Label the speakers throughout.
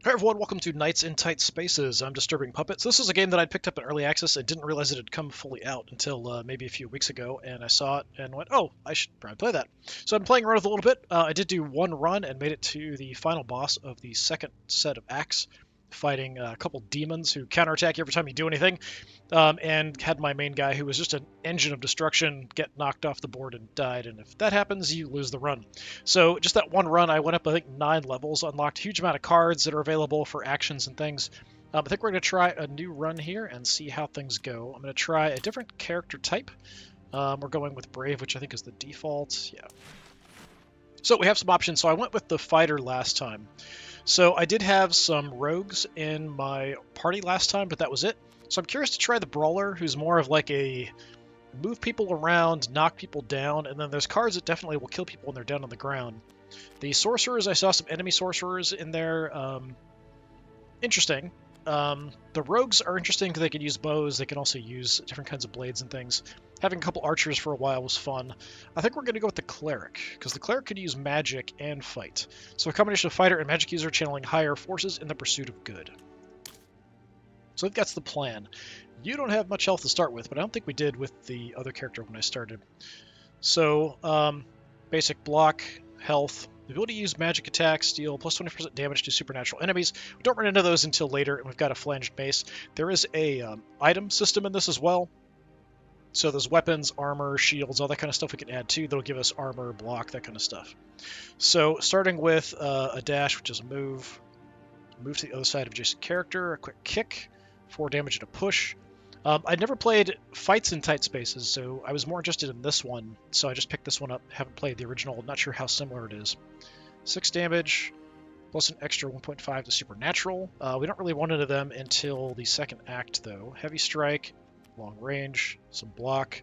Speaker 1: Hey everyone, welcome to Nights in Tight Spaces. I'm Disturbing Puppet. So this is a game that I'd picked up in early access and didn't realize it had come fully out until maybe a few weeks ago, and I saw it and went, oh, I should probably play that. So I'm playing around with it a little bit. I did do one run and made it to the final boss of the second set of acts, fighting a couple demons who counterattack you every time you do anything, and had my main guy, who was just an engine of destruction, get knocked off the board and died, and if that happens, you lose the run. So just that one run, I went up, I think, 9 levels, unlocked a huge amount of cards that are available for actions and things. I think we're going to try a new run here and see how things go. I'm going to try a different character type. We're going with Brave, which I think is the default. Yeah. So we have some options. So I went with the fighter last time. So I did have some rogues in my party last time, but that was it. So I'm curious to try the brawler, who's more of like a move people around, knock people down, and then there's cards that definitely will kill people when they're down on the ground. The sorcerers, I saw some enemy sorcerers in there. Interesting. The rogues are interesting because they can use bows. They can also use different kinds of blades and things. Having a couple archers for a while was fun. I think we're going to go with the cleric, because the cleric could use magic and fight. So a combination of fighter and magic user channeling higher forces in the pursuit of good. So I think that's the plan. You don't have much health to start with, but I don't think we did with the other character when I started. So, basic block, health, the ability to use magic attacks, deal plus 20% damage to supernatural enemies. We don't run into those until later, and we've got a flanged mace. There is a item system in this as well. So there's weapons, armor, shields, all that kind of stuff we can add too. That'll give us armor, block, that kind of stuff. So starting with a dash, which is a move to the other side of adjacent character, a quick kick, 4 damage and a push. I'd never played fights in tight spaces, so I was more interested in this one, so I just picked this one up. Haven't played the original, not sure how similar it is. 6 damage, plus an extra 1.5 to supernatural. We don't really run into them until the second act, though. Heavy strike, long range, some block,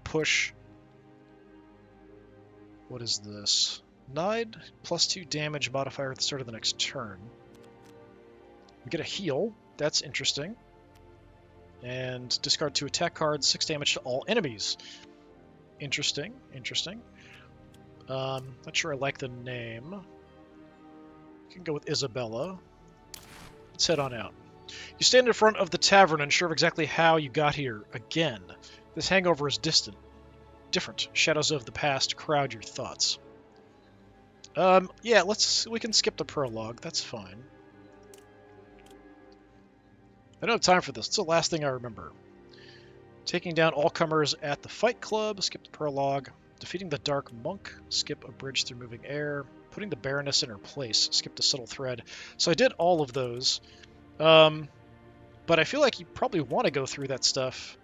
Speaker 1: push. What is this? 9 plus 2 damage modifier at the start of the next turn. We get a heal. That's interesting. And discard 2 attack cards, 6 damage to all enemies. Interesting. Not sure I like the name. We can go with Isabella. Let's head on out. You stand in front of the tavern, unsure of exactly how you got here. Again, this hangover is different. Shadows of the past crowd your thoughts. Yeah, we can skip the prologue. That's fine. I don't have time for this. It's the last thing I remember. Taking down all comers at the Fight Club, skip the prologue. Defeating the Dark Monk, skip a bridge through moving air. Putting the Baroness in her place, skip the subtle thread. So I did all of those. But I feel like you probably want to go through that stuff.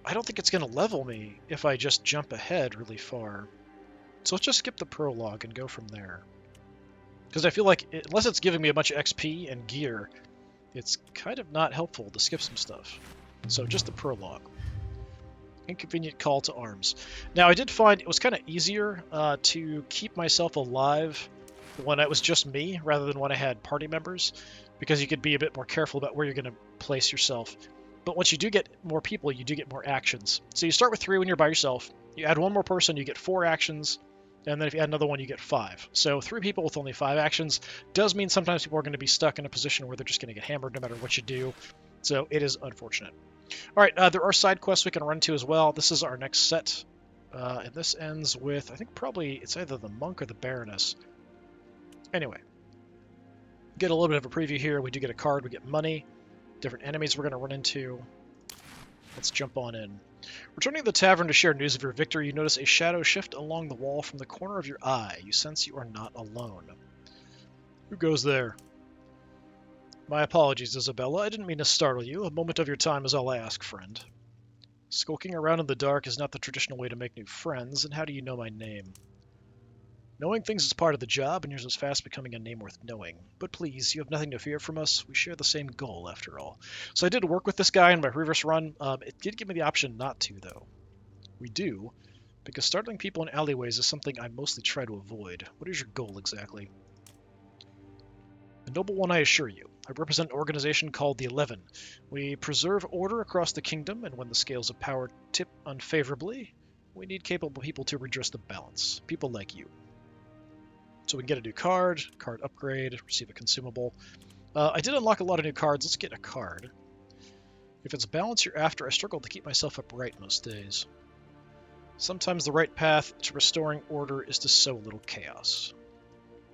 Speaker 1: I don't think it's going to level me if I just jump ahead really far. So let's just skip the prologue and go from there. Because I feel like, unless it's giving me a bunch of XP and gear, it's kind of not helpful to skip some stuff. So just the prologue. Inconvenient call to arms. Now I did find it was kind of easier to keep myself alive when it was just me rather than when I had party members, because you could be a bit more careful about where you're going to place yourself. But once you do get more people, you do get more actions. So you start with 3 when you're by yourself. You add one more person, you get 4 actions. And then if you add another one, you get 5. So 3 people with only 5 actions does mean sometimes people are going to be stuck in a position where they're just going to get hammered no matter what you do. So it is unfortunate. All right, there are side quests we can run to as well. This is our next set. And this ends with, I think probably it's either the Monk or the Baroness. Anyway, get a little bit of a preview here. We do get a card, we get money, different enemies we're going to run into. Let's jump on in. Returning to the tavern to share news of your victory, you notice a shadow shift along the wall from the corner of your eye. You sense you are not alone. Who goes there? My apologies, Isabella. I didn't mean to startle you. A moment of your time is all I ask, friend. Skulking around in the dark is not the traditional way to make new friends, and how do you know my name? Knowing things is part of the job, and yours is fast becoming a name worth knowing. But please, you have nothing to fear from us. We share the same goal, after all. So I did work with this guy in my previous run. It did give me the option not to, though. We do, because startling people in alleyways is something I mostly try to avoid. What is your goal, exactly? A noble one, I assure you. I represent an organization called the 11. We preserve order across the kingdom, and when the scales of power tip unfavorably, we need capable people to redress the balance. People like you. So we can get a new card upgrade, receive a consumable. I did unlock a lot of new cards. Let's get a card. If it's balance you're after, I struggle to keep myself upright most days. Sometimes the right path to restoring order is to sow a little chaos.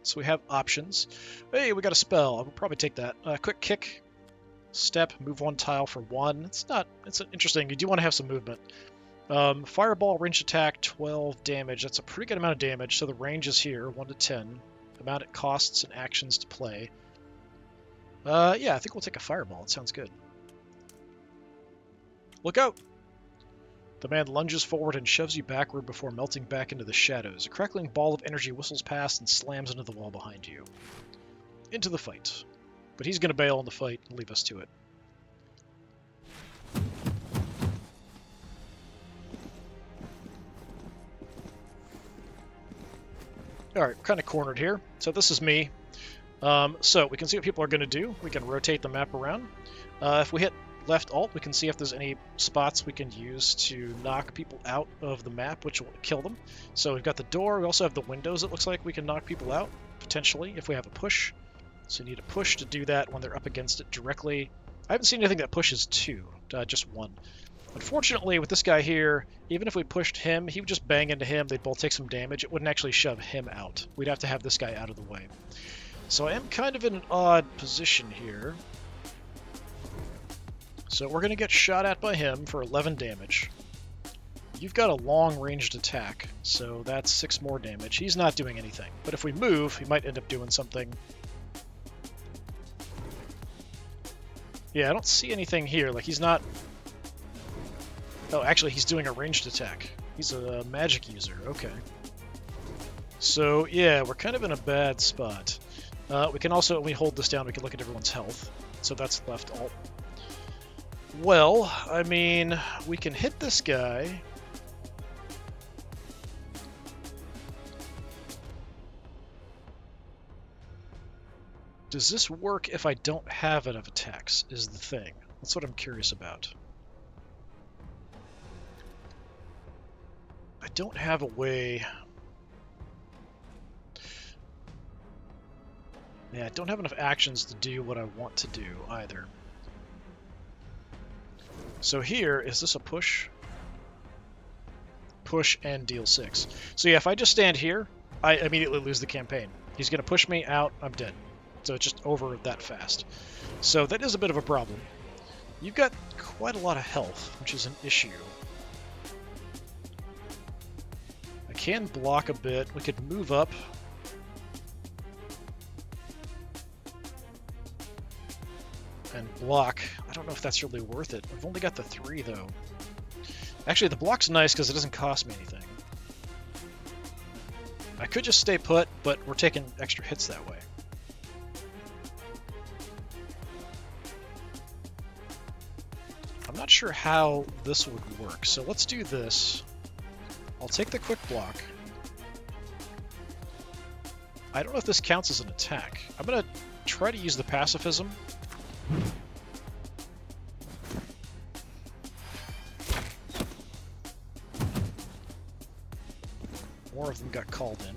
Speaker 1: So we have options. Hey, we got a spell. I would probably take that. Quick kick, step, move one tile for 1. It's interesting. You do want to have some movement. Fireball, range attack, 12 damage. That's a pretty good amount of damage. So the range is here, 1 to 10. Amount it costs and actions to play. Yeah, I think we'll take a fireball. It sounds good. Look out! The man lunges forward and shoves you backward before melting back into the shadows. A crackling ball of energy whistles past and slams into the wall behind you. Into the fight. But he's going to bail on the fight and leave us to it. Alright, we're kind of cornered here. So this is me. So we can see what people are going to do. We can rotate the map around. If we hit left alt, we can see if there's any spots we can use to knock people out of the map, which will kill them. So we've got the door. We also have the windows. It looks like we can knock people out, potentially, if we have a push. So you need a push to do that when they're up against it directly. I haven't seen anything that pushes 2, just 1. Unfortunately, with this guy here, even if we pushed him, he would just bang into him. They'd both take some damage. It wouldn't actually shove him out. We'd have to have this guy out of the way. So I am kind of in an odd position here. So we're going to get shot at by him for 11 damage. You've got a long-ranged attack, so that's 6 more damage. He's not doing anything. But if we move, he might end up doing something. Yeah, I don't see anything here. Like, he's not... Oh, actually, he's doing a ranged attack. He's a magic user. Okay. So, yeah, we're kind of in a bad spot. We can also, when we hold this down, we can look at everyone's health. So that's left alt. Well, I mean, we can hit this guy. Does this work if I don't have enough attacks, is the thing. That's what I'm curious about. I don't have a way... Yeah, I don't have enough actions to do what I want to do, either. So here, is this a push? Push and deal 6. So yeah, if I just stand here, I immediately lose the campaign. He's going to push me out, I'm dead. So it's just over that fast. So that is a bit of a problem. You've got quite a lot of health, which is an issue. I can block a bit. We could move up. And block. I don't know if that's really worth it. I've only got the 3, though. Actually, the block's nice because it doesn't cost me anything. I could just stay put, but we're taking extra hits that way. I'm not sure how this would work, so let's do this. I'll take the quick block. I don't know if this counts as an attack. I'm going to try to use the pacifism. More of them got called in.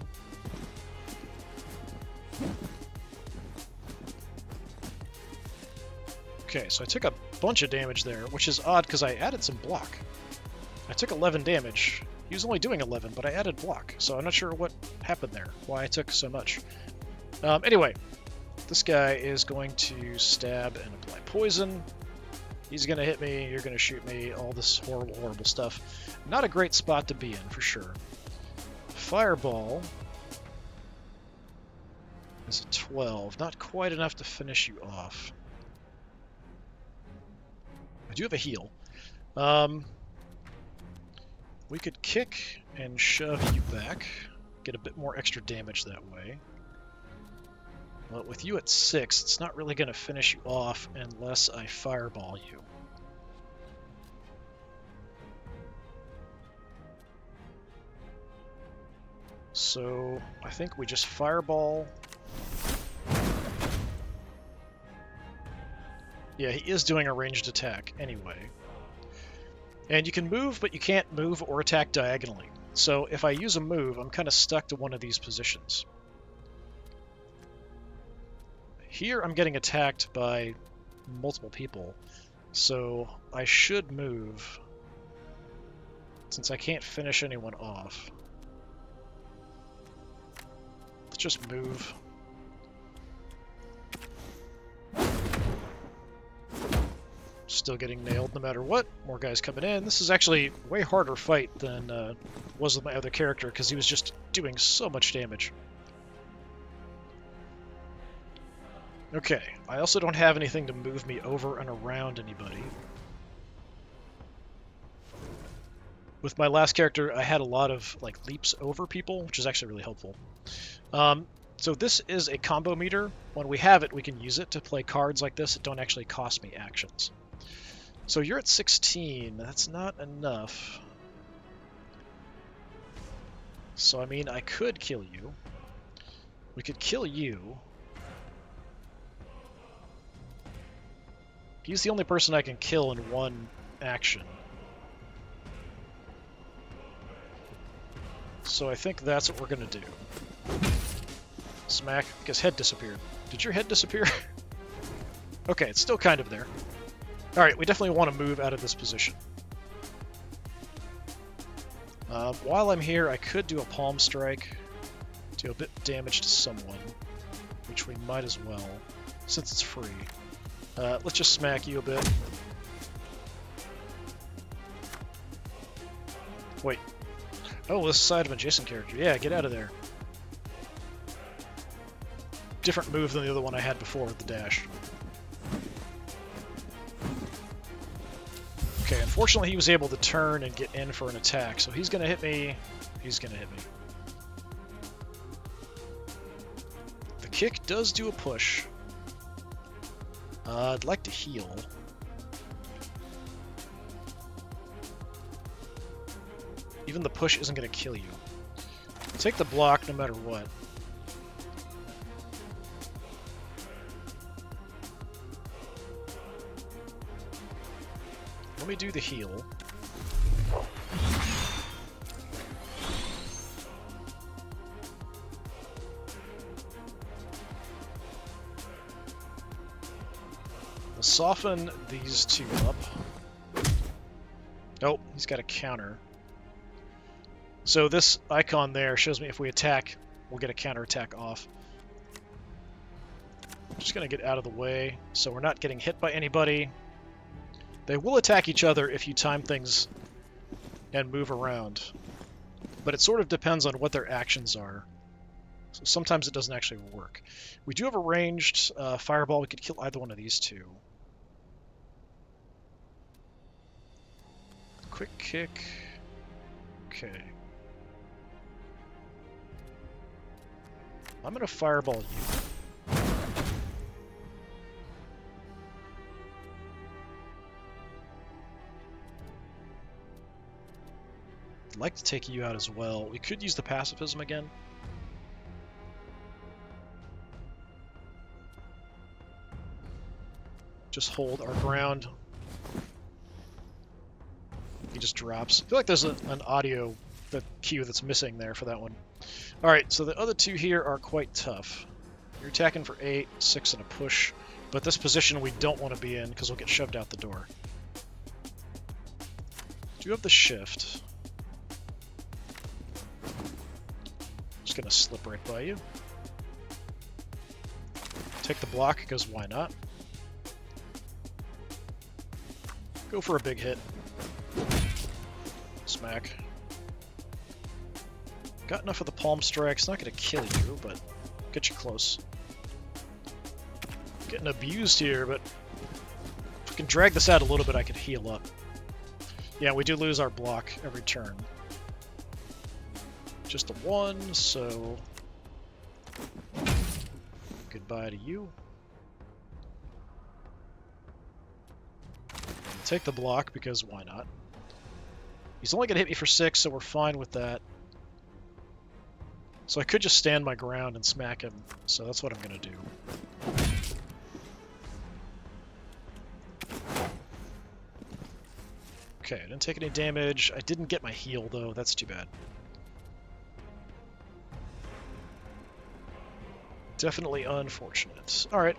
Speaker 1: Okay, so I took a bunch of damage there, which is odd because I added some block. I took 11 damage. He was only doing 11, but I added block, so I'm not sure what happened there, why I took so much. Anyway, this guy is going to stab and apply poison. He's going to hit me, you're going to shoot me, all this horrible, horrible stuff. Not a great spot to be in, for sure. Fireball is a 12. Not quite enough to finish you off. I do have a heal. We could kick and shove you back. Get a bit more extra damage that way. But with you at 6, it's not really going to finish you off unless I fireball you. So I think we just fireball. Yeah, he is doing a ranged attack anyway. And you can move, but you can't move or attack diagonally. So if I use a move, I'm kind of stuck to one of these positions. Here I'm getting attacked by multiple people, so I should move, since I can't finish anyone off. Let's just move. Still getting nailed no matter what. More guys coming in. This is actually a way harder fight than was with my other character, because he was just doing so much damage. Okay, I also don't have anything to move me over and around anybody. With my last character, I had a lot of like leaps over people, which is actually really helpful. So this is a combo meter. When we have it, we can use it to play cards like this that don't actually cost me actions. So you're at 16. That's not enough. So I mean, I could kill you. We could kill you. He's the only person I can kill in one action. So I think that's what we're gonna do. Smack, because head disappeared. Did your head disappear? Okay, it's still kind of there. Alright, we definitely want to move out of this position. While I'm here, I could do a palm strike, do a bit of damage to someone, which we might as well, since it's free. Let's just smack you a bit. Wait. Oh, this side of an adjacent character. Yeah, get out of there. Different move than the other one I had before with the dash. Okay, unfortunately he was able to turn and get in for an attack, so he's going to hit me. He's going to hit me. The kick does do a push. I'd like to heal. Even the push isn't going to kill you. Take the block no matter what. Let me do the heal. We'll soften these two up. Nope, he's got a counter. So this icon there shows me if we attack, we'll get a counterattack off. I'm just going to get out of the way so we're not getting hit by anybody. They will attack each other if you time things and move around, but it sort of depends on what their actions are. So sometimes it doesn't actually work. We do have a ranged fireball. We could kill either one of these two. Quick kick. Okay. I'm going to fireball you. I'd like to take you out as well. We could use the pacifism again. Just hold our ground. He just drops. I feel like there's an audio cue that's missing there for that one. Alright, so the other two here are quite tough. You're attacking for 8, 6 and a push, but this position we don't want to be in because we'll get shoved out the door. Do you have the shift? Just gonna slip right by you. Take the block, because why not? Go for a big hit. Smack. Got enough of the palm strike. It's not going to kill you, but get you close. Getting abused here, but if we can drag this out a little bit, I could heal up. Yeah, we do lose our block every turn. Just the one, so goodbye to you. Take the block, because why not? He's only going to hit me for 6, so we're fine with that. So I could just stand my ground and smack him, so that's what I'm going to do. Okay, I didn't take any damage. I didn't get my heal, though. That's too bad. Definitely unfortunate. Alright,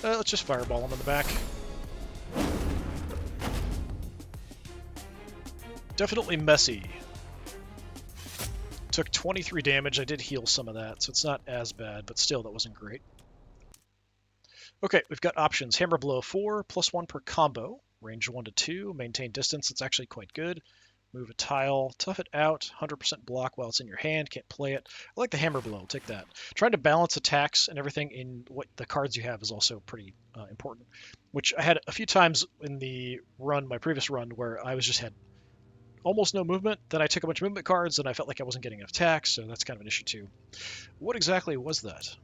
Speaker 1: Let's just fireball him in the back. Definitely messy. Took 23 damage. I did heal some of that, so it's not as bad, but still, that wasn't great. Okay, we've got options. Hammer Blow 4, +1 per combo. Range 1 to 2. Maintain distance. It's actually quite good. Move a tile. Tough it out. 100% block while it's in your hand. Can't play it. I like the Hammer Blow. Take that. Trying to balance attacks and everything in what the cards you have is also pretty important, which I had a few times in the run, my previous run, where I was just had almost no movement. Then I took a bunch of movement cards, and I felt like I wasn't getting enough attacks, so that's kind of an issue too. What exactly was that?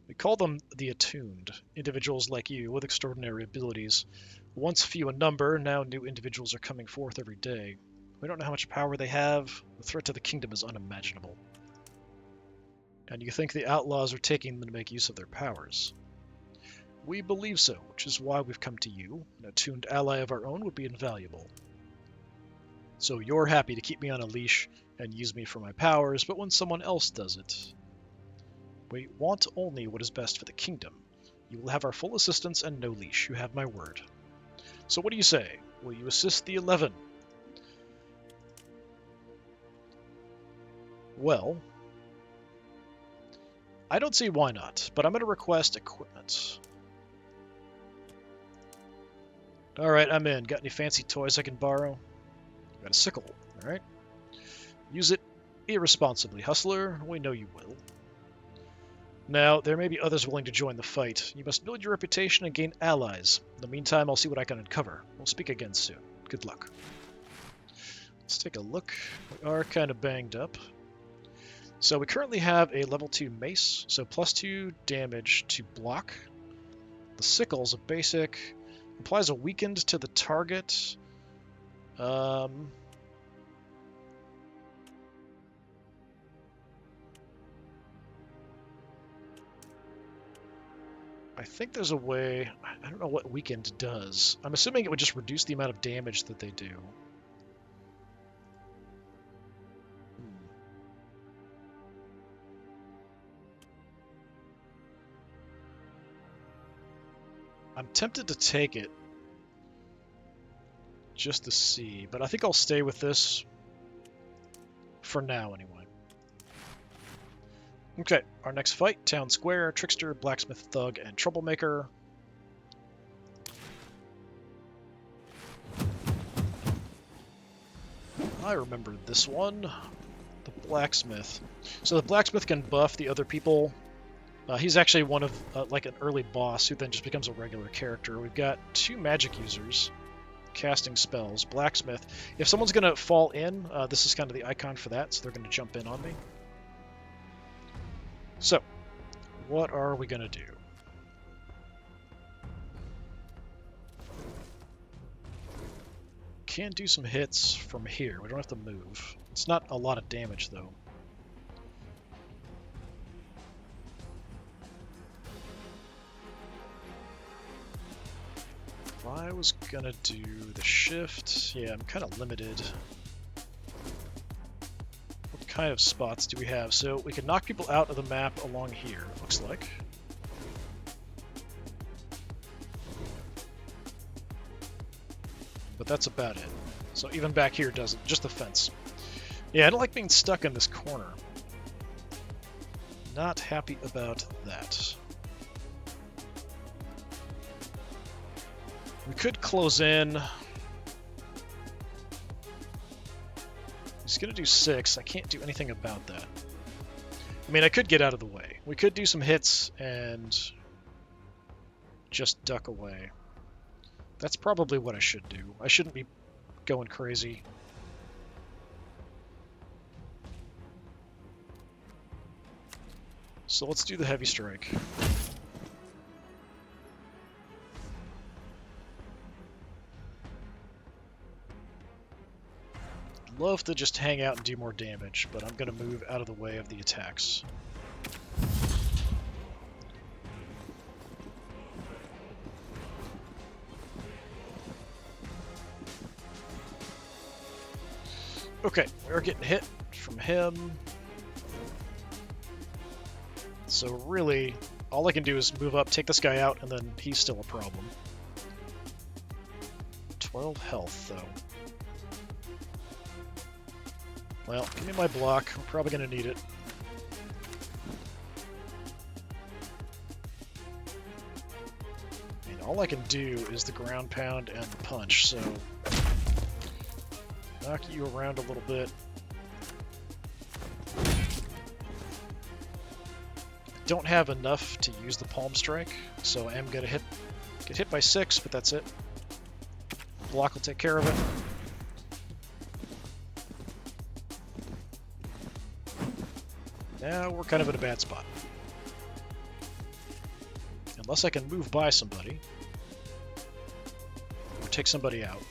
Speaker 1: We call them the Attuned, individuals like you with extraordinary abilities. Once few in number, now new individuals are coming forth every day. We don't know how much power they have. The threat to the kingdom is unimaginable. And you think the outlaws are taking them to make use of their powers? We believe so, which is why we've come to you. An attuned ally of our own would be invaluable. So you're happy to keep me on a leash and use me for my powers, but when someone else does it... We want only what is best for the kingdom. You will have our full assistance and no leash. You have my word. So what do you say? Will you assist the 11? Well, I don't see why not, but I'm going to request equipment. Alright, I'm in. Got any fancy toys I can borrow? Got a sickle, alright. Use it irresponsibly, hustler. We know you will. Now, there may be others willing to join the fight. You must build your reputation and gain allies. In the meantime, I'll see what I can uncover. We'll speak again soon. Good luck. Let's take a look. We are kind of banged up. So we currently have a level 2 mace, so +2 damage to block. The sickle's a basic. Applies a weakened to the target. I think there's a way... I don't know what weakened does. I'm assuming it would just reduce the amount of damage that they do. I'm tempted to take it just to see, but I think I'll stay with this for now anyway. Okay, our next fight, Town Square, Trickster, Blacksmith, Thug, and Troublemaker. I remember this one, the Blacksmith. So the Blacksmith can buff the other people. He's actually one of, like an early boss who then just becomes a regular character. We've got 2 magic users casting spells. Blacksmith. If someone's going to fall in, this is kind of the icon for that, so they're going to jump in on me. So, what are we going to do? Can do some hits from here. We don't have to move. It's not a lot of damage, though. If I was going to do the shift, yeah, I'm kind of limited. What kind of spots do we have? So we can knock people out of the map along here, it looks like. But that's about it. So even back here doesn't, just the fence. Yeah, I don't like being stuck in this corner. Not happy about that. We could close in. He's going to do 6. I can't do anything about that. I mean, I could get out of the way. We could do some hits and just duck away. That's probably what I should do. I shouldn't be going crazy. So let's do the heavy strike. Love to just hang out and do more damage, but I'm going to move out of the way of the attacks. Okay, we're getting hit from him. So really, all I can do is move up, take this guy out, and then he's still a problem. 12 health, though. Well, give me my block. We're probably going to need it. I mean, all I can do is the ground pound and the punch, so... knock you around a little bit. Don't have enough to use the palm strike, so I am going to get hit by 6, but that's it. Block will take care of it. Now we're kind of in a bad spot. Unless I can move by somebody, or take somebody out.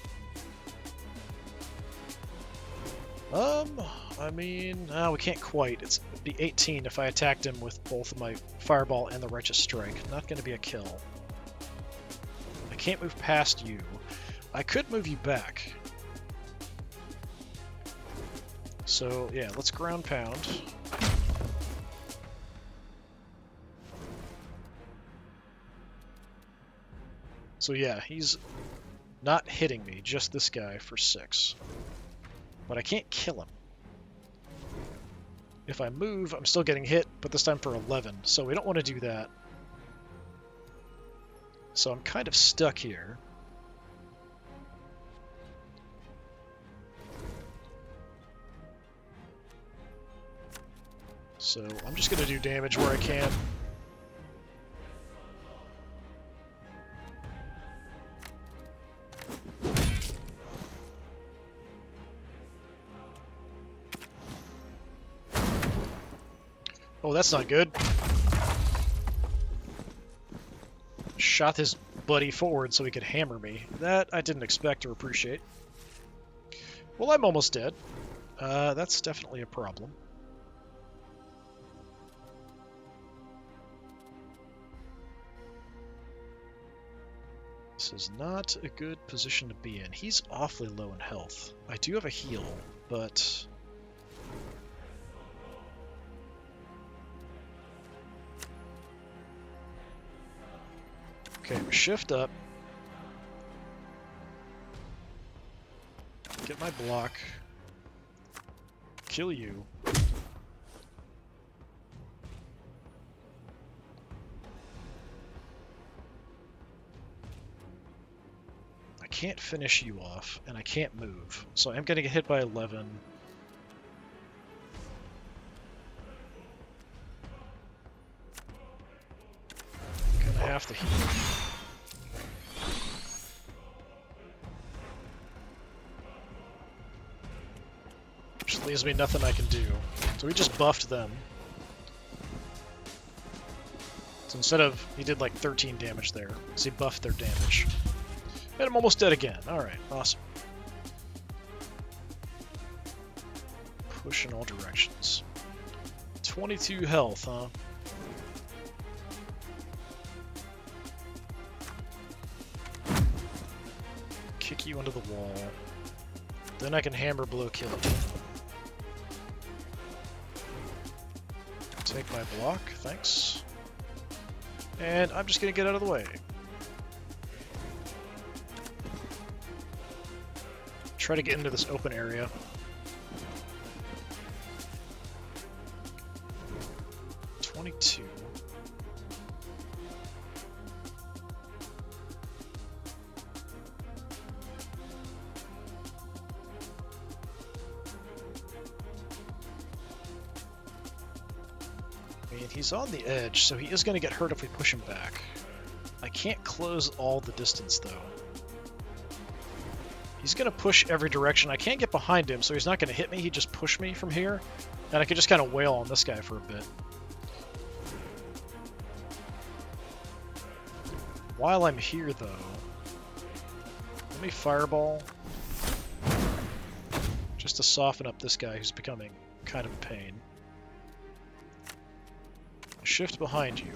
Speaker 1: I mean, we can't quite. It'd be 18 if I attacked him with both my Fireball and the Righteous Strike. Not going to be a kill. I can't move past you. I could move you back. So, yeah, let's ground pound. So yeah, he's not hitting me, just this guy for 6. But I can't kill him. If I move, I'm still getting hit, but this time for 11, so we don't want to do that. So I'm kind of stuck here. So I'm just going to do damage where I can. Oh, that's not good. Shot his buddy forward so he could hammer me. That I didn't expect or appreciate. Well, I'm almost dead. That's definitely a problem. This is not a good position to be in. He's awfully low in health. I do have a heal, but... okay, we shift up. Get my block. Kill you. I can't finish you off, and I can't move. So I'm gonna get hit by 11. Gonna have to heal. Which leaves me nothing I can do. So we just buffed them. So instead of... he did like 13 damage there, so he buffed their damage. And I'm almost dead again. Alright, awesome. Push in all directions. 22 health, huh? Kick you into the wall. Then I can hammer blow kill you. Take my block, thanks. And I'm just gonna get out of the way. Try to get into this open area. $22. I mean, he's on the edge, so he is going to get hurt if we push him back. I can't close all the distance, though. He's going to push every direction. I can't get behind him, so he's not going to hit me. He just pushed me from here, and I could just kind of wail on this guy for a bit. While I'm here, though, let me fireball, just to soften up this guy who's becoming kind of a pain. Shift behind you.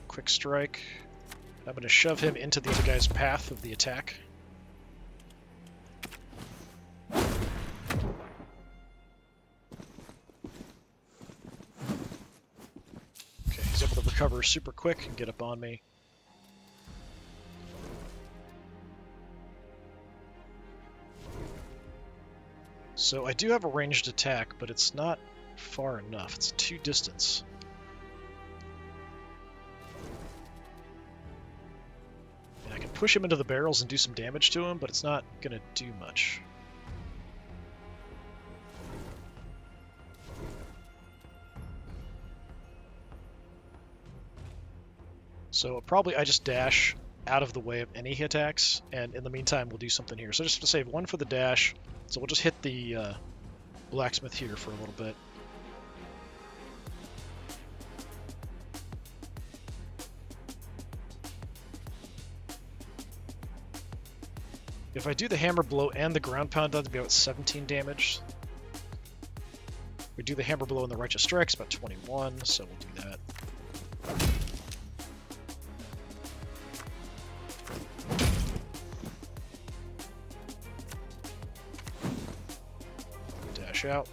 Speaker 1: Quick strike. I'm going to shove him into the other guy's path of the attack. recover super quick and get up on me. So I do have a ranged attack, but it's not far enough. It's too distance. And I can push him into the barrels and do some damage to him, but it's not going to do much. So probably I just dash out of the way of any attacks, and in the meantime we'll do something here. So just to save one for the dash, so we'll just hit the blacksmith here for a little bit. If I do the hammer blow and the ground pound, that'd be about 17 damage. We do the hammer blow and the righteous strikes, about 21, so we'll do that. Dash out.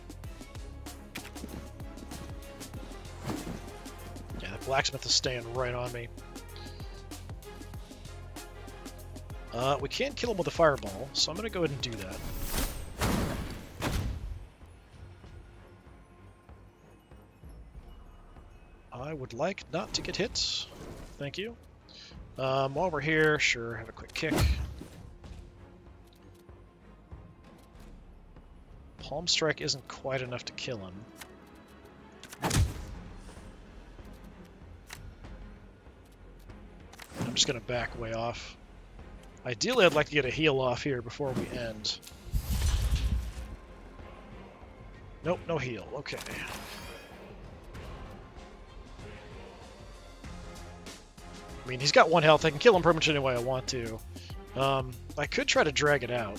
Speaker 1: Yeah, the blacksmith is staying right on me. We can kill him with a fireball, so I'm going to go ahead and do that. I would like not to get hit. Thank you. While we're here, sure, have a quick kick. Palm Strike isn't quite enough to kill him. I'm just going to back way off. Ideally, I'd like to get a heal off here before we end. Nope, no heal. Okay. I mean, he's got 1 health. I can kill him pretty much any way I want to. I could try to drag it out.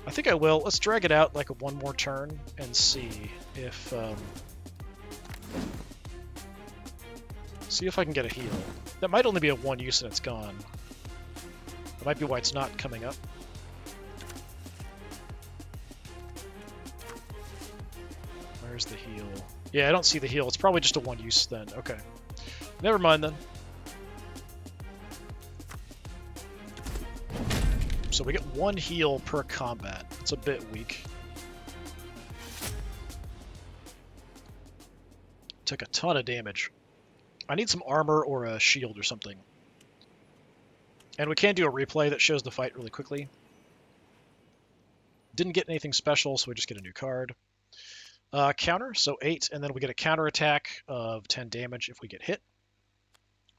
Speaker 1: I think I will. Let's drag it out like one more turn and see if I can get a heal. That might only be a 1 use and it's gone. That might be why it's not coming up. Where's the heal? Yeah, I don't see the heal. It's probably just a 1 use then. Okay. Never mind then. So we get 1 heal per combat. It's a bit weak. Took a ton of damage. I need some armor or a shield or something. And we can do a replay that shows the fight really quickly. Didn't get anything special, so we just get a new card. Counter, so 8, and then we get a counter attack of 10 damage if we get hit.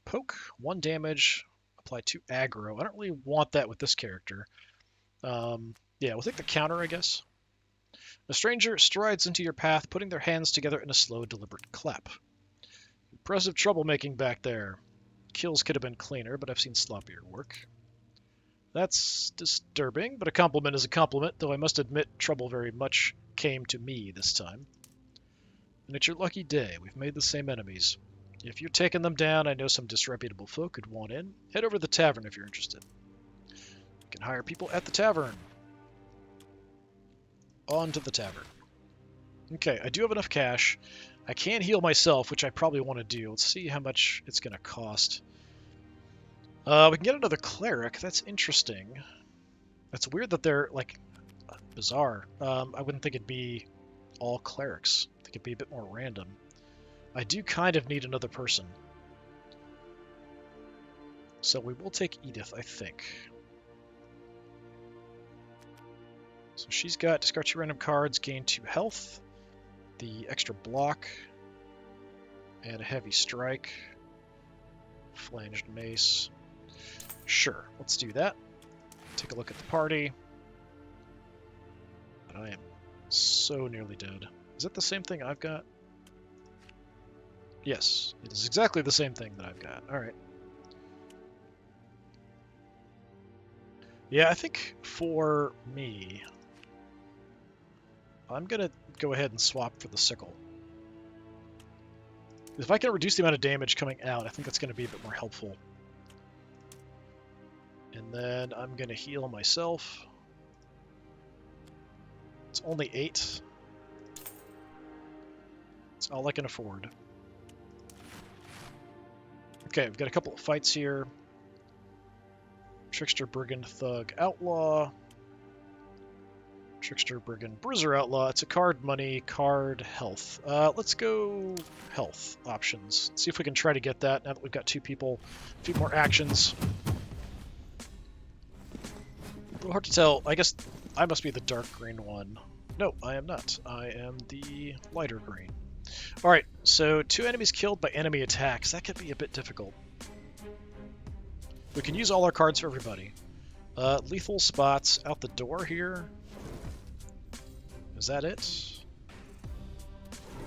Speaker 1: Poke, 1 damage, apply 2 aggro. I don't really want that with this character. Yeah, we'll take the counter, I guess. A stranger strides into your path, putting their hands together in a slow, deliberate clap. Impressive troublemaking back there. Kills could have been cleaner, but I've seen sloppier work. That's disturbing, but a compliment is a compliment, though I must admit trouble very much came to me this time. And it's your lucky day. We've made the same enemies. If you're taking them down, I know some disreputable folk could want in. Head over to the tavern if you're interested. You can hire people at the tavern. On to the tavern. Okay, I do have enough cash. I can heal myself, which I probably want to do. Let's see how much it's going to cost. We can get another cleric. That's interesting. That's weird that they're, like, bizarre. I wouldn't think it'd be all clerics. I think it'd be a bit more random. I do kind of need another person. So we will take Edith, I think. So she's got discard 2 random cards, gain 2 health, the extra block, and a heavy strike, flanged mace. Sure, let's do that. Take a look at the party. But I am so nearly dead. Is that the same thing I've got? Yes, it is exactly the same thing that I've got. Alright. Yeah, I think for me, I'm going to go ahead and swap for the sickle. If I can reduce the amount of damage coming out, I think that's going to be a bit more helpful. And then I'm going to heal myself. It's only 8. It's All I can afford. Okay, we've got a couple of fights here. Trickster, Brigand, Thug, Outlaw. Trickster, Brigand, Bruiser, Outlaw. It's a card, money, card, health. Let's go health options. See if we can try to get that now that we've got two people. A few more actions. A little hard to tell. I guess I must be the dark green one. No, I am not. I am the lighter green. Alright, so 2 enemies killed by enemy attacks. That could be a bit difficult. We can use all our cards for everybody. Lethal spots out the door here. Is that it?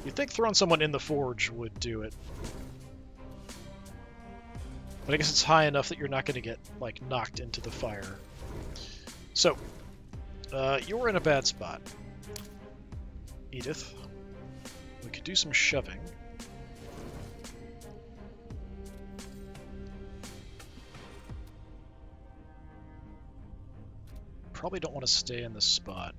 Speaker 1: You'd think throwing someone in the forge would do it. But I guess it's high enough that you're not going to get, like, knocked into the fire. So, you're in a bad spot, Edith. We could do some shoving. Probably don't want to stay in this spot.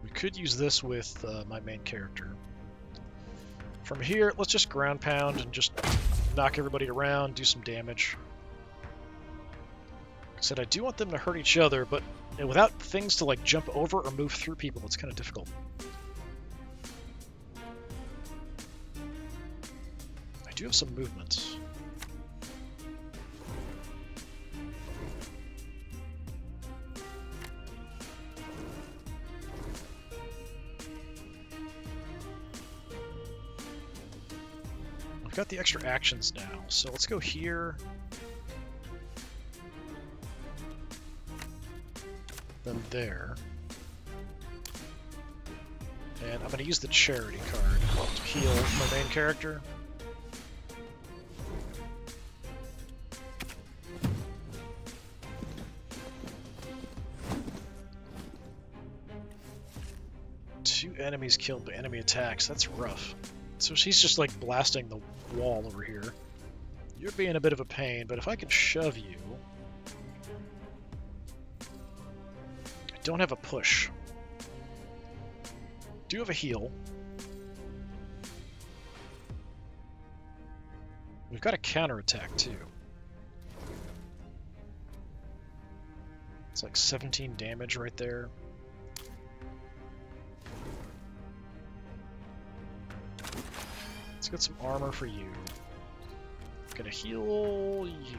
Speaker 1: We could use this with my main character. From here, let's just ground pound and just knock everybody around, do some damage. Like I said, I do want them to hurt each other, but without things to like jump over or move through people, it's kind of difficult. I do have some movement. I've got the extra actions now, so let's go here. Then there. And I'm going to use the charity card to heal my main character. Two enemies killed by enemy attacks. That's rough. So she's just like blasting the wall over here. You're being a bit of a pain, but if I could shove you... I don't have a push. Do have a heal. We've got a counterattack too. It's like 17 damage right there. Let's get some armor for you. Gonna heal you.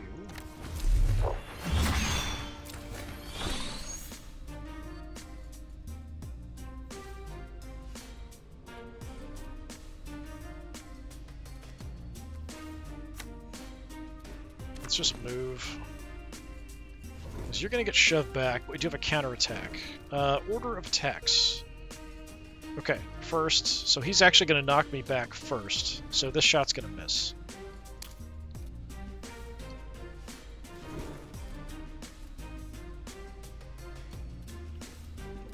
Speaker 1: Let's just move. Because you're gonna get shoved back, but we do have a counterattack. Order of attacks. Okay, first, so he's actually going to knock me back first, so this shot's going to miss.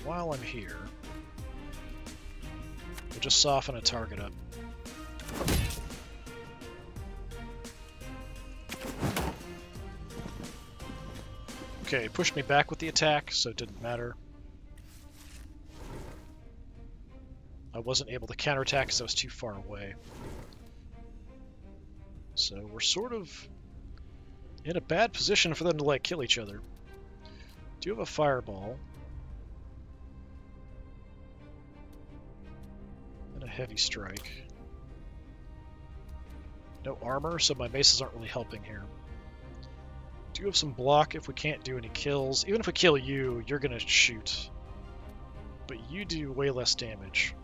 Speaker 1: While I'm here, we'll just soften a target up. Okay, pushed me back with the attack, so it didn't matter. I wasn't able to counterattack because I was too far away. So we're sort of in a bad position for them to like kill each other. Do you have a fireball? And a heavy strike. No armor, so my maces aren't really helping here. Do you have some block if we can't do any kills? Even if we kill you, you're gonna shoot. But you do way less damage.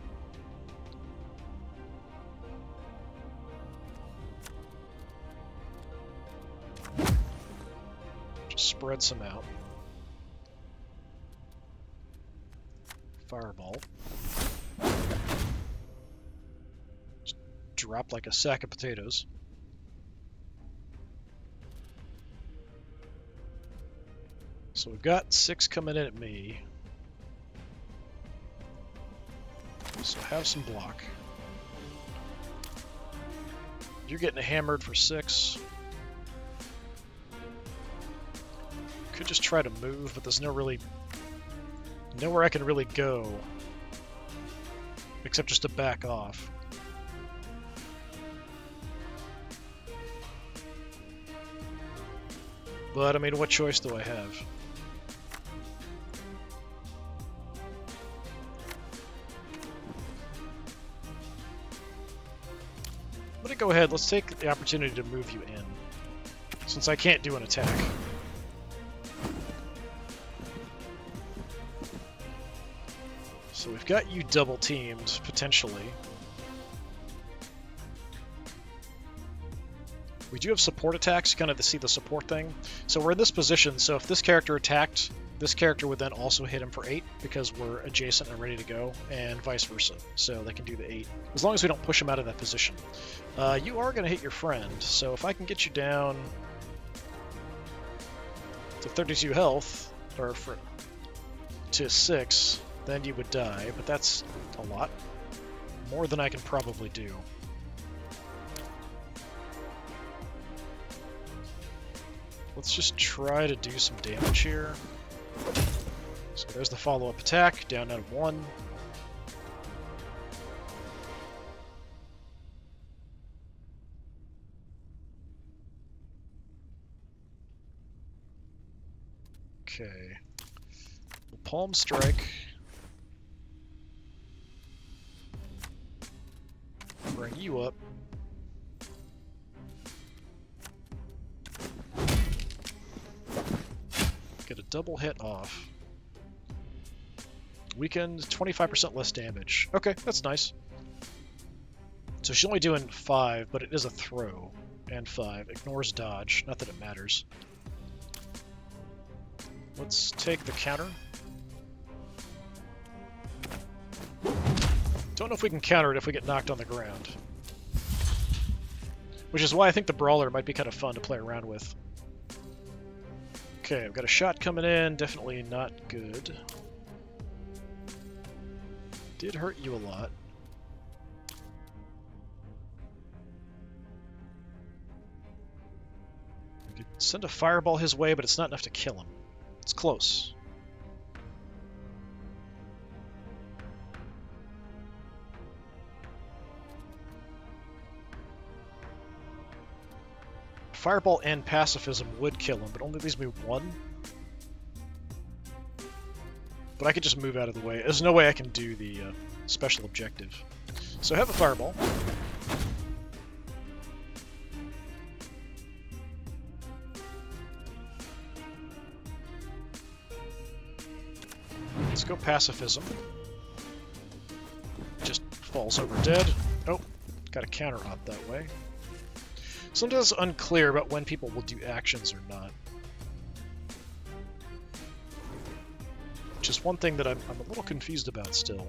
Speaker 1: Spread some out. Fireball. Just drop like a sack of potatoes. So we've got 6 coming in at me. So have some block. You're getting hammered for 6. Could just try to move, but there's no Nowhere I can really go. Except just to back off. But, I mean, what choice do I have? I'm gonna go ahead, let's take the opportunity to move you in. Since I can't do an attack. So we've got you double teamed, potentially. We do have support attacks, kind of to see the support thing. So we're in this position, so if this character attacked, this character would then also hit him for 8, because we're adjacent and ready to go, and vice versa. So they can do the 8, as long as we don't push him out of that position. You are going to hit your friend, so if I can get you down to 32 health, or to 6, then you would die, but that's a lot. More than I can probably do. Let's just try to do some damage here. So there's the follow-up attack, down out of 1. Okay. Palm strike. Bring you up. Get a double hit off. Weakened, 25% less damage. Okay, that's nice. So she's only doing 5, but it is a throw. And 5. Ignores dodge. Not that it matters. Let's take the counter. Don't know if we can counter it if we get knocked on the ground. Which is why I think the Brawler might be kind of fun to play around with. Okay, I've got a shot coming in. Definitely not good. Did hurt you a lot. We could send a fireball his way, but it's not enough to kill him. It's close. Fireball and pacifism would kill him, but only leaves me 1. But I could just move out of the way. There's no way I can do the special objective. So I have a fireball. Let's go pacifism. Just falls over dead. Oh, got a counter op that way. Sometimes it's unclear about when people will do actions or not. Which is one thing that I'm a little confused about still.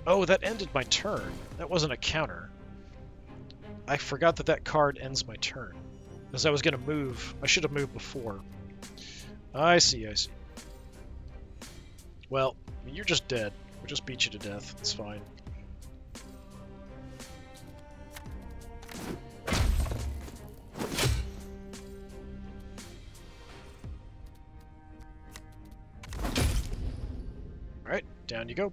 Speaker 1: Oh, that ended my turn. That wasn't a counter. I forgot that that card ends my turn. As I was going to move. I should have moved before. I see, I see. Well, I mean, you're just dead. We'll just beat you to death. It's fine. Alright, down you go.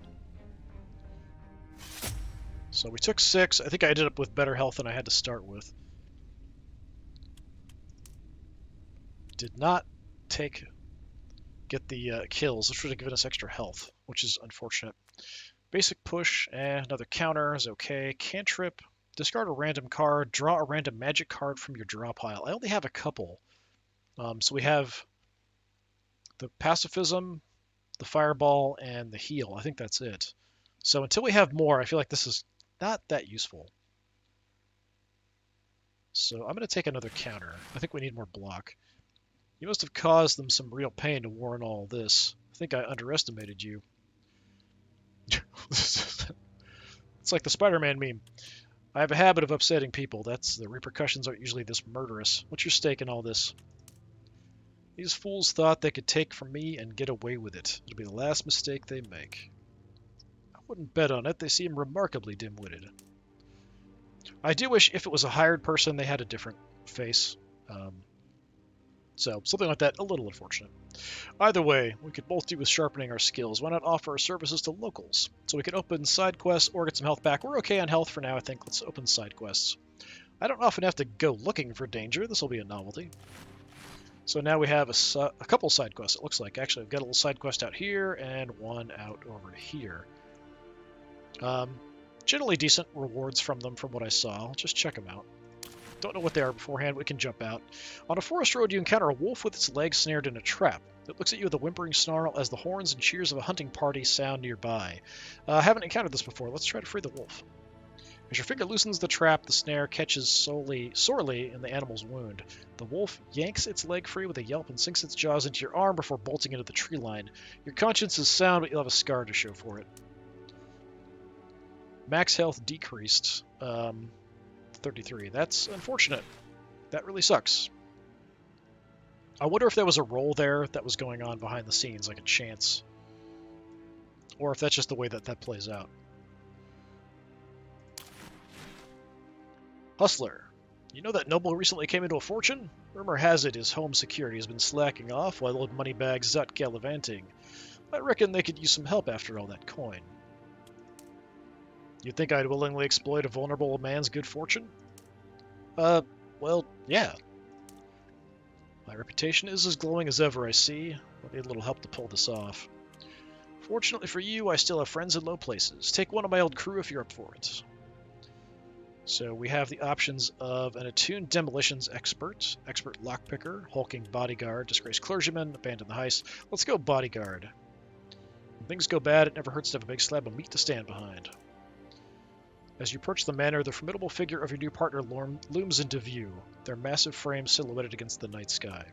Speaker 1: So we took 6. I think I ended up with better health than I had to start with. Did not get the kills, which would have given us extra health, which is unfortunate. Basic push, another counter is okay. Cantrip, discard a random card, draw a random magic card from your draw pile. I only have a couple. So we have the pacifism, the fireball, and the heal. I think that's it. So until we have more, I feel like this is not that useful. So I'm going to take another counter. I think we need more block. You must have caused them some real pain to warrant all this. I think I underestimated you. It's like the Spider-Man meme. I have a habit of upsetting people. The repercussions aren't usually this murderous. What's your stake in all this? These fools thought they could take from me and get away with it. It'll be the last mistake they make. I wouldn't bet on it. They seem remarkably dim-witted. I do wish if it was a hired person they had a different face. So something like that, a little unfortunate. Either way, we could both do with sharpening our skills. Why not offer our services to locals? So we could open side quests or get some health back. We're okay on health for now, I think. Let's open side quests. I don't often have to go looking for danger. This will be a novelty. So now we have a couple side quests, it looks like. Actually, I've got a little side quest out here and one out over here. Generally decent rewards from them from what I saw. I'll just check them out. Don't know what they are beforehand. We can jump out. On a forest road, you encounter a wolf with its legs snared in a trap. It looks at you with a whimpering snarl as the horns and cheers of a hunting party sound nearby. Haven't encountered this before. Let's try to free the wolf. As your finger loosens the trap, the snare catches sorely in the animal's wound. The wolf yanks its leg free with a yelp and sinks its jaws into your arm before bolting into the tree line. Your conscience is sound, but you'll have a scar to show for it. Max health decreased. 33. That's unfortunate. That really sucks. I wonder if there was a roll there that was going on behind the scenes, like a chance. Or if that's just the way that that plays out. Hustler. You know that noble recently came into a fortune? Rumor has it his home security has been slacking off while old moneybags is out gallivanting. I reckon they could use some help after all that coin. You think I'd willingly exploit a vulnerable man's good fortune? Well, yeah. My reputation is as glowing as ever, I see. I'll need a little help to pull this off. Fortunately for you, I still have friends in low places. Take one of my old crew if you're up for it. So we have the options of an attuned demolitions expert, expert lockpicker, hulking bodyguard, disgraced clergyman, abandon the heist. Let's go bodyguard. When things go bad, it never hurts to have a big slab of meat to stand behind. As you approach the manor, the formidable figure of your new partner looms into view, their massive frame silhouetted against the night sky.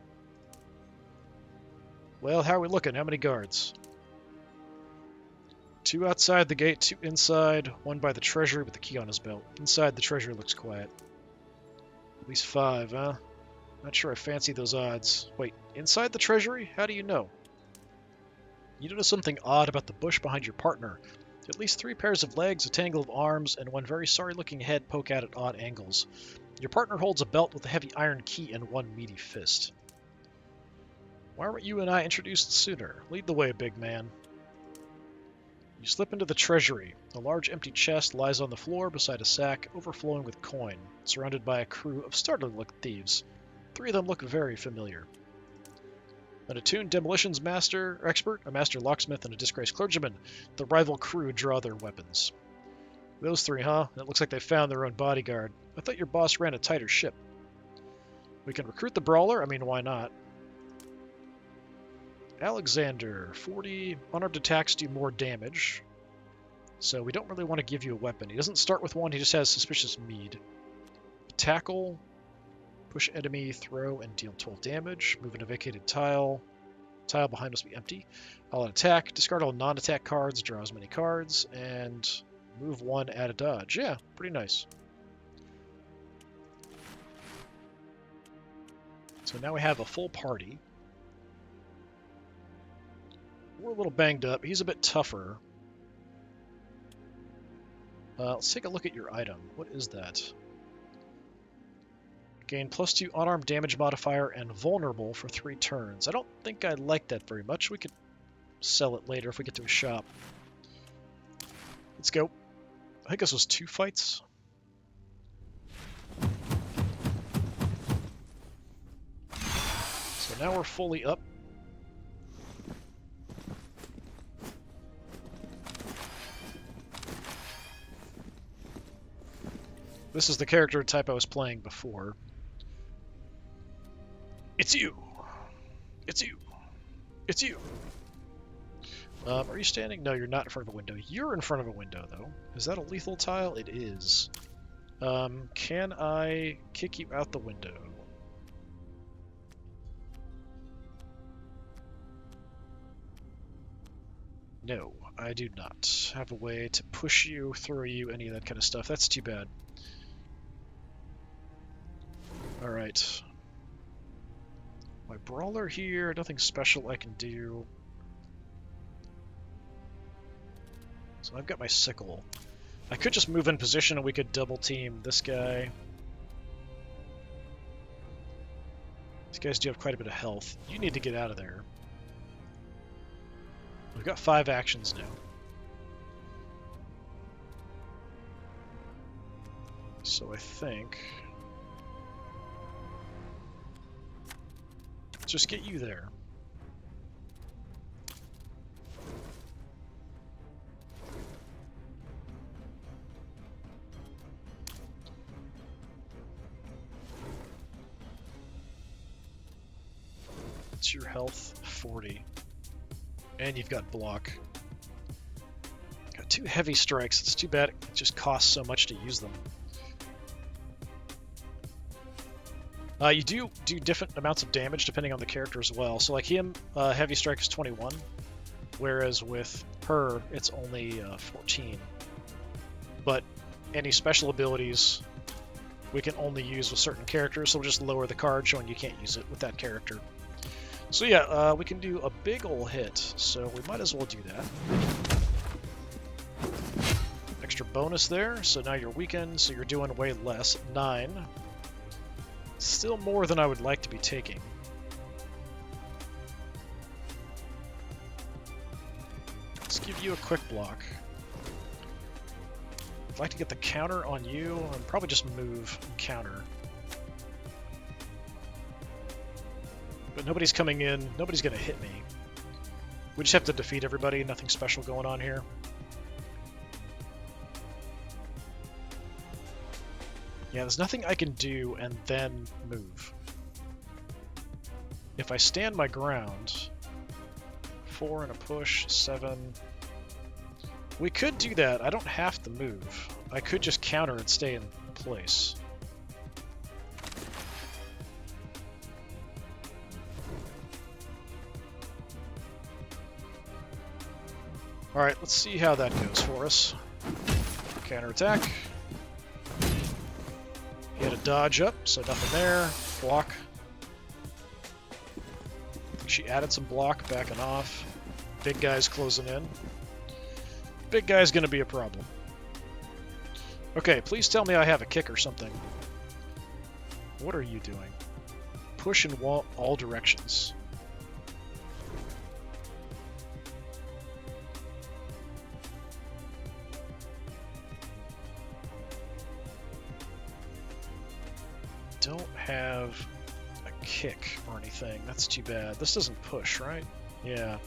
Speaker 1: Well, how are we looking? How many guards? 2 outside the gate, 2 inside, 1 by the treasury with the key on his belt. Inside the treasury looks quiet. At least 5, huh? Not sure I fancy those odds. Wait, inside the treasury? How do you know? You notice something odd about the bush behind your partner. At least 3 pairs of legs, a tangle of arms, and 1 very sorry-looking head poke out at odd angles. Your partner holds a belt with a heavy iron key and 1 meaty fist. Why weren't you and I introduced sooner? Lead the way, big man. You slip into the treasury. A large empty chest lies on the floor beside a sack overflowing with coin, surrounded by a crew of startling-looking thieves. 3 of them look very familiar. An attuned demolitions expert, a master locksmith, and a disgraced clergyman. The rival crew draw their weapons. Those 3, huh? It looks like they found their own bodyguard. I thought your boss ran a tighter ship. We can recruit the brawler? I mean, why not? Alexander, 40 unarmed attacks do more damage. So we don't really want to give you a weapon. He doesn't start with one, he just has suspicious mead. Tackle. Push enemy, throw, and deal 12 damage. Move in a vacated tile. Tile behind must be empty. I'll attack. Discard all non-attack cards. Draw as many cards. And move 1, add a dodge. Yeah, pretty nice. So now we have a full party. We're a little banged up. He's a bit tougher. Let's take a look at your item. What is that? Gain +2 unarmed damage modifier and vulnerable for 3 turns. I don't think I like that very much. We could sell it later if we get to a shop. Let's go. I think this was 2 fights. So now we're fully up. This is the character type I was playing before. It's you! It's you! It's you! Are you standing? No, you're not in front of a window. You're in front of a window, though. Is that a lethal tile? It is. Can I kick you out the window? No, I do not have a way to push you, throw you, any of that kind of stuff. That's too bad. Alright. My brawler here, nothing special I can do. So I've got my sickle. I could just move in position and we could double team this guy. These guys do have quite a bit of health. You need to get out of there. We've got 5 actions now. So I think... let's just get you there. What's your health? 40. And you've got block. Got 2 heavy strikes. It's too bad it just costs so much to use them. You do different amounts of damage depending on the character as well. So like him, heavy strike is 21, whereas with her, it's only 14. But any special abilities we can only use with certain characters, so we'll just lower the card showing you can't use it with that character. So yeah, we can do a big ol' hit, so we might as well do that. Extra bonus there, so now you're weakened, so you're doing way less. 9. Still more than I would like to be taking. Let's give you a quick block. I'd like to get the counter on you, and probably just move and counter. But nobody's coming in, nobody's going to hit me. We just have to defeat everybody, nothing special going on here. Yeah, there's nothing I can do and then move. If I stand my ground, 4 and a push, 7. We could do that, I don't have to move. I could just counter and stay in place. Alright, let's see how that goes for us. Counterattack. He had a dodge up, so nothing there. Block. She added some block, backing off. Big guy's closing in. Big guy's gonna be a problem. Okay, please tell me I have a kick or something. What are you doing? Push in all directions. Don't have a kick or anything. That's too bad. This doesn't push, right? Yeah.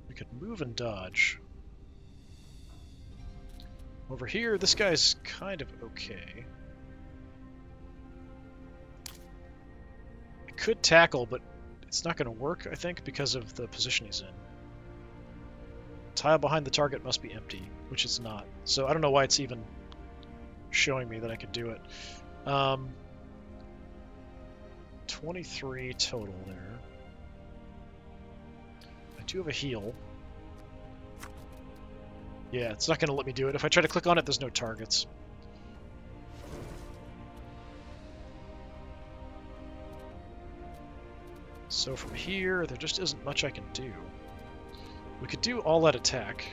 Speaker 1: We could move and dodge. Over here, this guy's kind of okay. I could tackle, but it's not going to work, I think, because of the position he's in. Tile behind the target must be empty, which it's not. So I don't know why it's even showing me that I could do it. 23 total there. I do have a heal. Yeah, it's not going to let me do it. If I try to click on it, there's no targets. So from here, there just isn't much I can do. We could do all-out attack.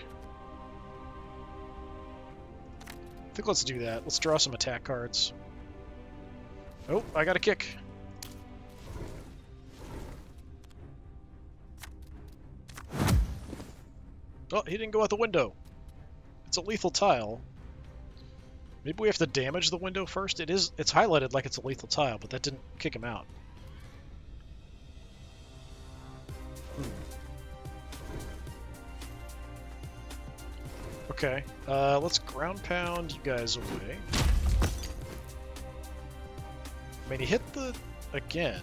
Speaker 1: I think let's do that. Let's draw some attack cards. Oh, I got a kick. Oh, he didn't go out the window. It's a lethal tile. Maybe we have to damage the window first? It's highlighted like it's a lethal tile, but that didn't kick him out. Okay, let's ground pound you guys away. I mean, he hit the... again.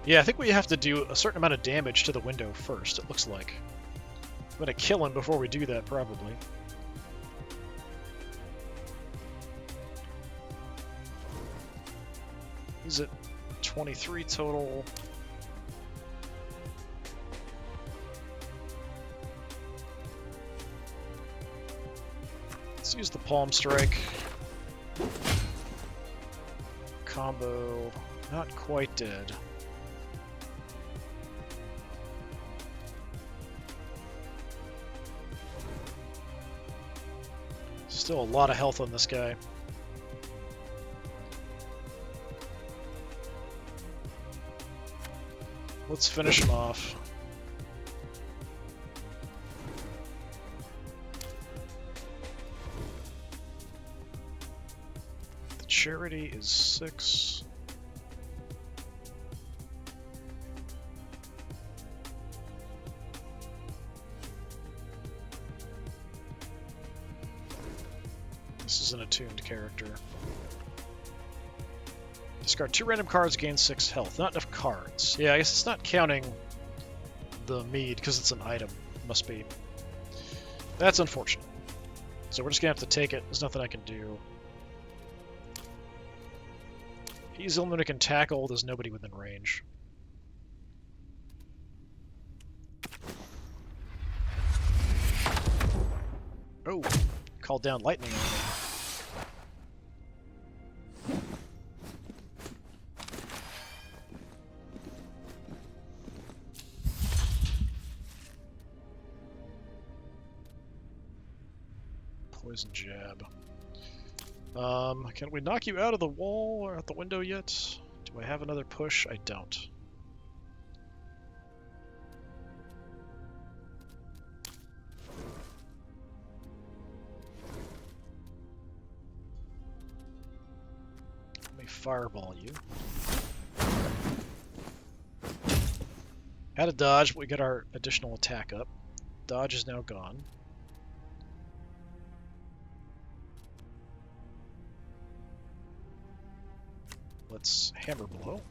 Speaker 1: Yeah, I think we have to do a certain amount of damage to the window first, it looks like. I'm gonna kill him before we do that, probably. He's at 23 total. Let's use the palm strike. Combo, not quite dead. Still a lot of health on this guy. Let's finish him off. The charity is 6. This is an attuned character. Discard 2 random cards, gain 6 health. Not enough cards. Yeah, I guess it's not counting the mead because it's an item. Must be. That's unfortunate. So we're just gonna have to take it. There's nothing I can do. He's the only one who can tackle. There's nobody within range. Oh, called down lightning on me. Poison jab. Can we knock you out of the wall or out the window yet? Do I have another push? I don't. Let me fireball you. Had a dodge, but we got our additional attack up. Dodge is now gone. Let's hammer blow.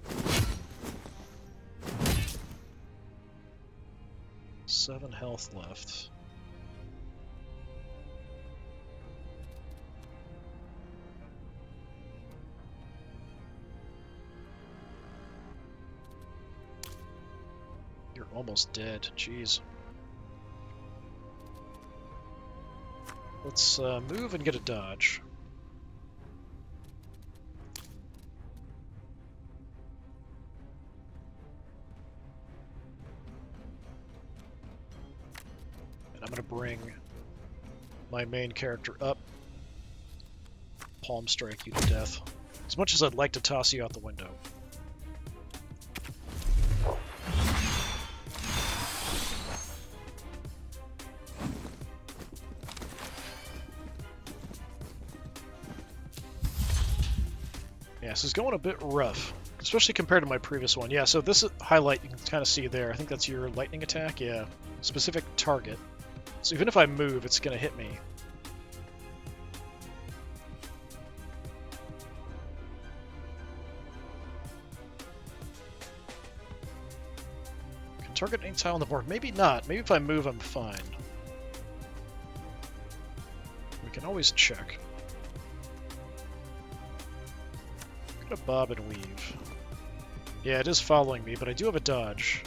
Speaker 1: 7 health left. You're almost dead. Jeez. Let's move and get a dodge. I'm going to bring my main character up, palm strike you to death. As much as I'd like to toss you out the window. Yeah, this is going a bit rough, especially compared to my previous one. Yeah, so this highlight you can kind of see there. I think that's your lightning attack. Yeah, specific target. So even if I move, it's going to hit me. Can target any tile on the board? Maybe not. Maybe if I move, I'm fine. We can always check. Gonna bob and weave. Yeah, it is following me, but I do have a dodge.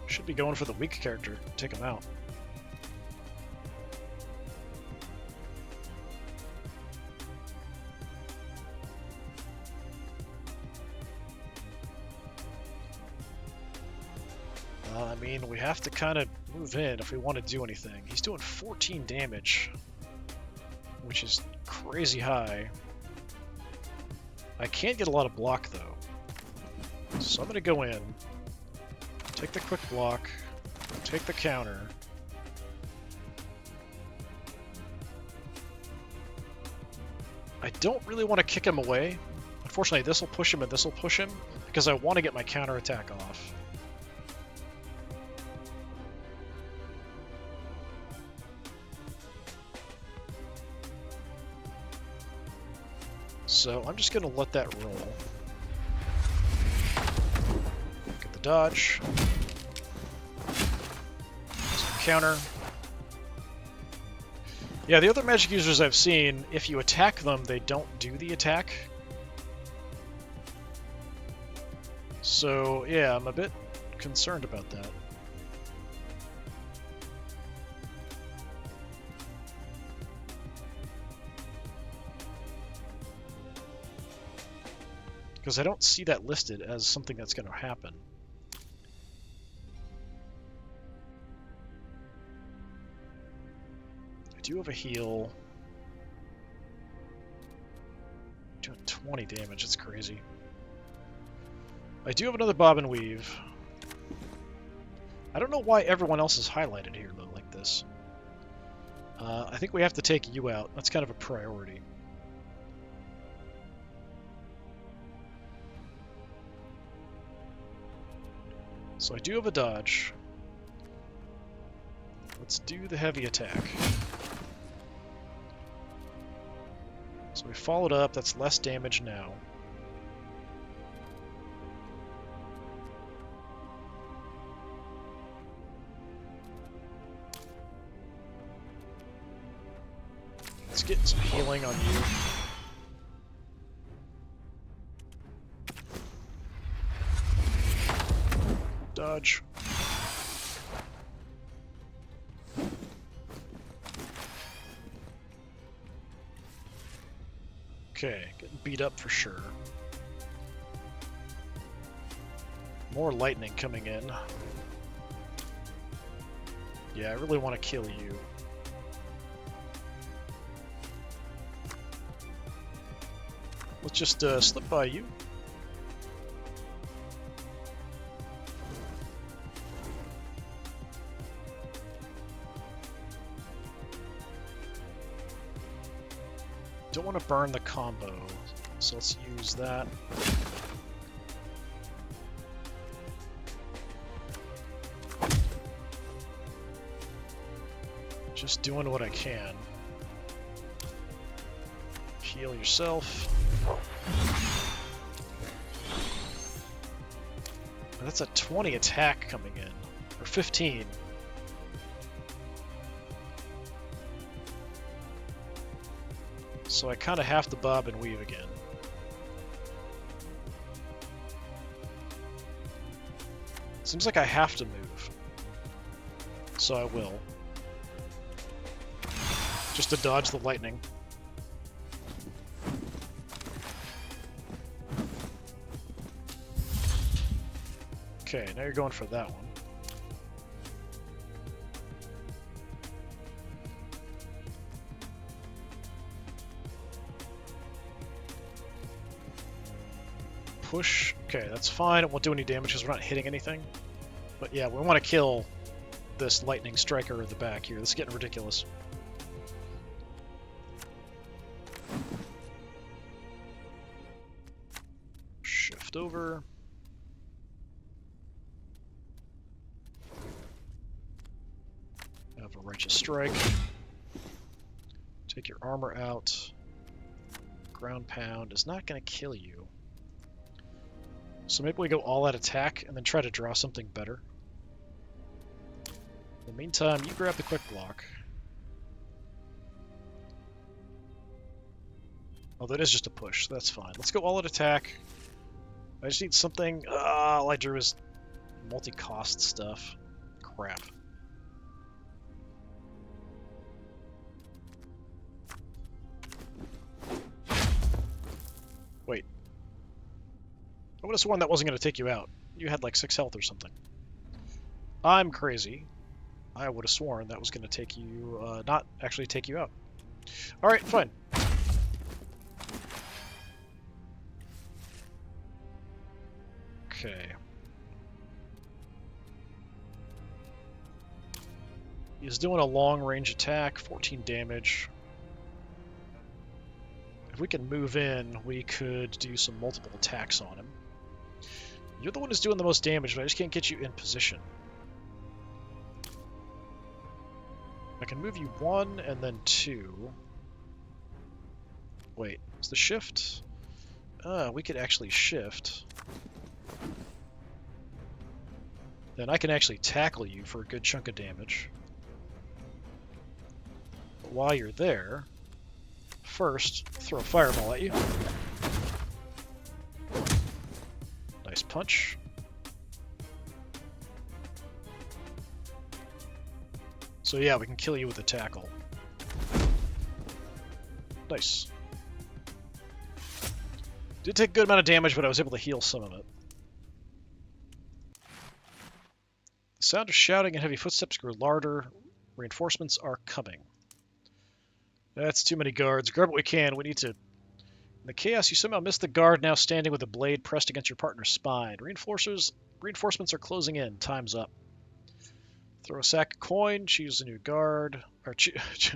Speaker 1: Should be going for the weak character. Take him out. I mean, we have to kind of move in if we want to do anything. He's doing 14 damage, which is crazy high. I can't get a lot of block, though. So I'm going to go in. Take the quick block, take the counter. I don't really want to kick him away. Unfortunately, this will push him and this will push him, because I want to get my counter attack off. So I'm just going to let that roll. Get the dodge. Counter. Yeah, the other magic users I've seen, if you attack them, they don't do the attack. So, yeah, I'm a bit concerned about that. Because I don't see that listed as something that's going to happen. do have a heal. Doing 20 damage, that's crazy. I do have another bob and weave. I don't know why everyone else is highlighted here, though, like this. I think we have to take you out. That's kind of a priority. So I do have a dodge. Let's do the heavy attack. So we followed up. That's less damage now. Let's get some healing on you. Dodge. Okay, getting beat up for sure. More lightning coming in. Yeah, I really want to kill you. Let's just slip by you. Don't want to burn the combo, so let's use that. Just doing what I can. Heal yourself. And that's a 20 attack coming in, or 15. So I kind of have to bob and weave again. Seems like I have to move. So I will. Just to dodge the lightning. Okay, now you're going for that one. Push. Okay, that's fine. It won't do any damage because we're not hitting anything. But yeah, we want to kill this lightning striker at the back here. This is getting ridiculous. Shift over. Have a righteous strike. Take your armor out. Ground pound is not going to kill you. So maybe we go all out attack and then try to draw something better. In the meantime, you grab the quick block. Oh, that is just a push, so that's fine. Let's go all out attack. I just need something. All I drew is multi-cost stuff. Crap. Wait. I would have sworn that wasn't going to take you out. You had like 6 health or something. I'm crazy. I would have sworn that was going to take you, not actually take you out. Alright, fine. Okay. He's doing a long-range attack, 14 damage. If we can move in, we could do some multiple attacks on him. You're the one who's doing the most damage, but I just can't get you in position. I can move you 1 and then 2. Wait, is the shift? We could actually shift. Then I can actually tackle you for a good chunk of damage. But while you're there, first, throw a fireball at you. Nice punch. So yeah, we can kill you with a tackle. Nice. Did take a good amount of damage, but I was able to heal some of it. The sound of shouting and heavy footsteps grew louder. Reinforcements are coming. That's too many guards. Grab what we can. We need to... In the chaos, you somehow missed the guard now standing with a blade pressed against your partner's spine. Reinforcements are closing in. Time's up. Throw a sack of coin. Choose a new guard. Or choose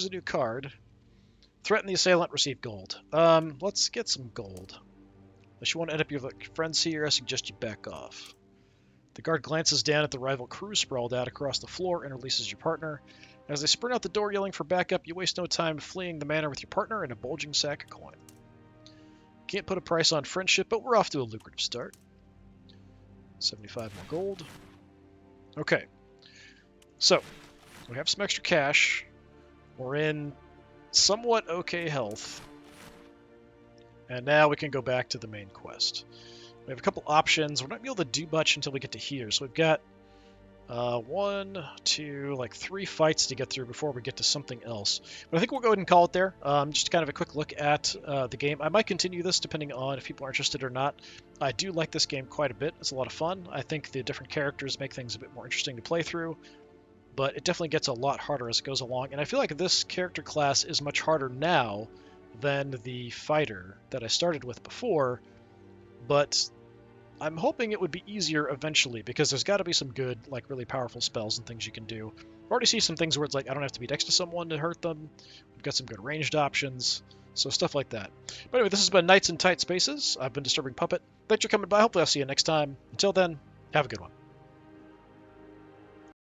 Speaker 1: a new card. Threaten the assailant. Receive gold. Let's get some gold. Unless you want to end up with friends here, I suggest you back off. The guard glances down at the rival crew sprawled out across the floor and releases your partner. As they sprint out the door yelling for backup, you waste no time fleeing the manor with your partner and a bulging sack of coin. Can't put a price on friendship, but we're off to a lucrative start. 75 more gold. Okay. So, we have some extra cash. We're in somewhat okay health. And now we can go back to the main quest. We have a couple options. We're not going to be able to do much until we get to here. So we've got 3 fights to get through before we get to something else. But I think we'll go ahead and call it there. Just kind of a quick look at the game. I might continue this depending on if people are interested or not. I do like this game quite a bit. It's a lot of fun. I think the different characters make things a bit more interesting to play through. But it definitely gets a lot harder as it goes along. And I feel like this character class is much harder now than the fighter that I started with before. But I'm hoping it would be easier eventually, because there's got to be some good, like, really powerful spells and things you can do. I already see some things where it's like I don't have to be next to someone to hurt them. We've got some good ranged options, so stuff like that. But anyway, this has been Knights in Tight Spaces. I've been Disturbing Puppet. Thanks for coming by. Hopefully I'll see you next time. Until then, have a good one.